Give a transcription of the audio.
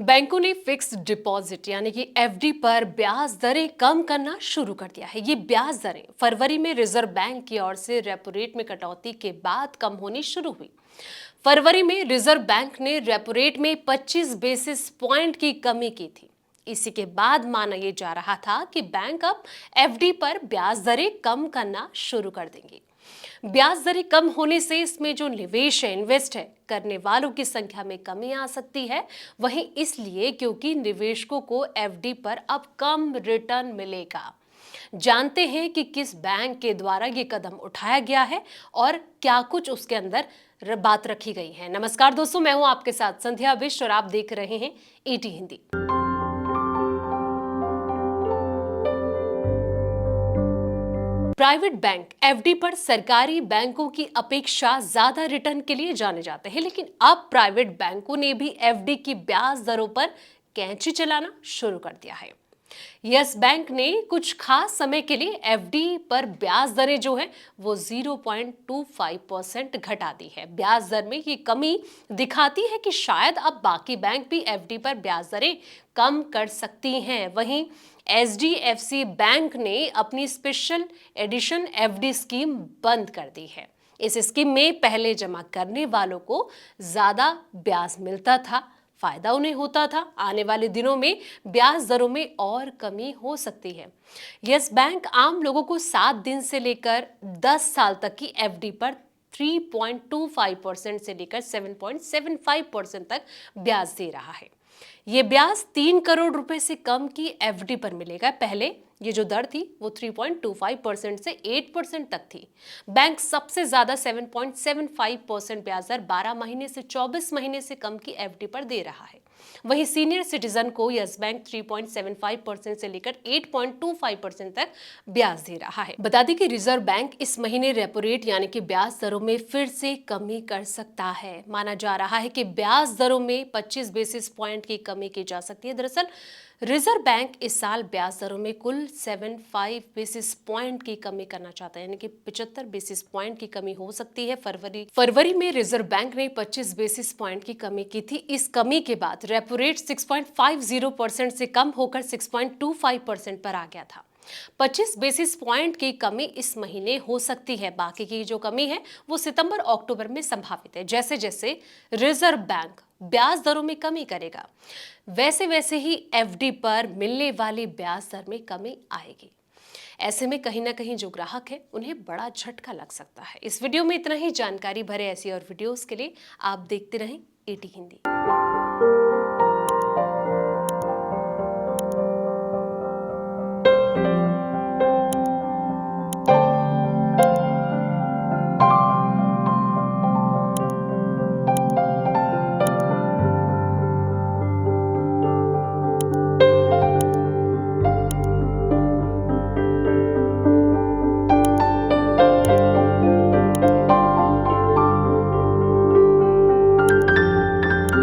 बैंकों ने fix deposit यानी कि एफडी पर ब्याज दरें कम करना शुरू कर दिया है। ये ब्याज दरें फरवरी में रिजर्व बैंक की ओर से रेपो रेट में कटौती के बाद कम होनी शुरू हुई। फरवरी में रिजर्व बैंक ने रेपो रेट में 25 बेसिस पॉइंट की कमी की थी। इसी के बाद माना यह जा रहा था कि बैंक अब एफडी पर ब्याज दरें कम करना शुरू कर देंगे। ब्याज दरें कम होने से इसमें जो निवेश है, इन्वेस्ट है करने वालों की संख्या में कमी आ सकती है। वहीं इसलिए क्योंकि निवेशकों को एफडी पर अब कम रिटर्न मिलेगा। जानते हैं कि किस बैंक के द्वारा ये कदम उठाया गया है और क्या कुछ उसके अंदर बात रखी गई है। नमस्कार दोस्तों, मैं हूं आपके साथ संध्या विश्व और आप देख रहे हैं ET Hindi. Private bank FD पर सरकारी बैंकों की अपेक्षा ज्यादा रिटर्न के लिए जाने जाते हैं, लेकिन अब प्राइवेट बैंकों ने भी एफडी की ब्याज दरों पर कैंची चलाना शुरू कर दिया है। यस बैंक ने कुछ खास समय के लिए एफडी पर ब्याज दरें जो है वो 0.25% घटा दी है। ब्याज दर में ये कमी दिखाती है कि शायद अब बाकी बैंक भी एफडी पर ब्याज दरें कम कर सकती हैं। वहीं एचडीएफसी बैंक ने अपनी स्पेशल एडिशन एफडी स्कीम बंद कर दी है। इस स्कीम में पहले जमा करने वालों को ज्यादा ब्याज मिलता था, फायदा उन्हें होता था। आने वाले दिनों में ब्याज दरों में और कमी हो सकती है। यस बैंक आम लोगों को 7 दिन से लेकर 10 साल तक की एफडी पर 3.25% से लेकर 7.75% तक ब्याज दे रहा है। ये ब्याज 3 करोड़ रुपए से कम की एफडी पर मिलेगा। पहले ये जो दर थी वो 3.25% से 8% तक थी। बैंक सबसे ज्यादा 7.75% ब्याज दर 12 महीने से 24 महीने से कम की एफडी पर दे रहा है। वहीं सीनियर सिटीजन को यस बैंक 3.75% से लेकर 8.25% तक ब्याज दे रहा है। बता दें कि रिजर्व बैंक इस महीने रेपो रेट यानी कि ब्याज दरों में फिर से कमी कर सकता है। माना जा रहा है कि ब्याज दरों में 25 बेसिस पॉइंट की कमी की जा सकती है। दरअसल रिजर्व बैंक इस साल ब्याज दरों में कुल 75 बेसिस पॉइंट की कमी करना चाहता है, यानी कि 75 बेसिस पॉइंट की कमी हो सकती है। फरवरी में रिजर्व बैंक ने 25 बेसिस पॉइंट की कमी की थी। इस कमी के बाद रेपो रेट 6.50% से कम होकर 6.25% पर आ गया था। 25 बेसिस पॉइंट की कमी इस महीने हो सकती है। बाकी की जो कमी है वो सितंबर अक्टूबर में संभावित है। जैसे जैसे रिजर्व बैंक ब्याज दरों में कमी करेगा, वैसे वैसे ही एफडी पर मिलने वाली ब्याज दर में कमी आएगी। ऐसे में कहीं ना कहीं जो ग्राहक है उन्हें बड़ा झटका लग सकता है। इस वीडियो में इतना ही। जानकारी भरे ऐसी और वीडियोस के लिए आप देखते रहें ईटी हिंदी।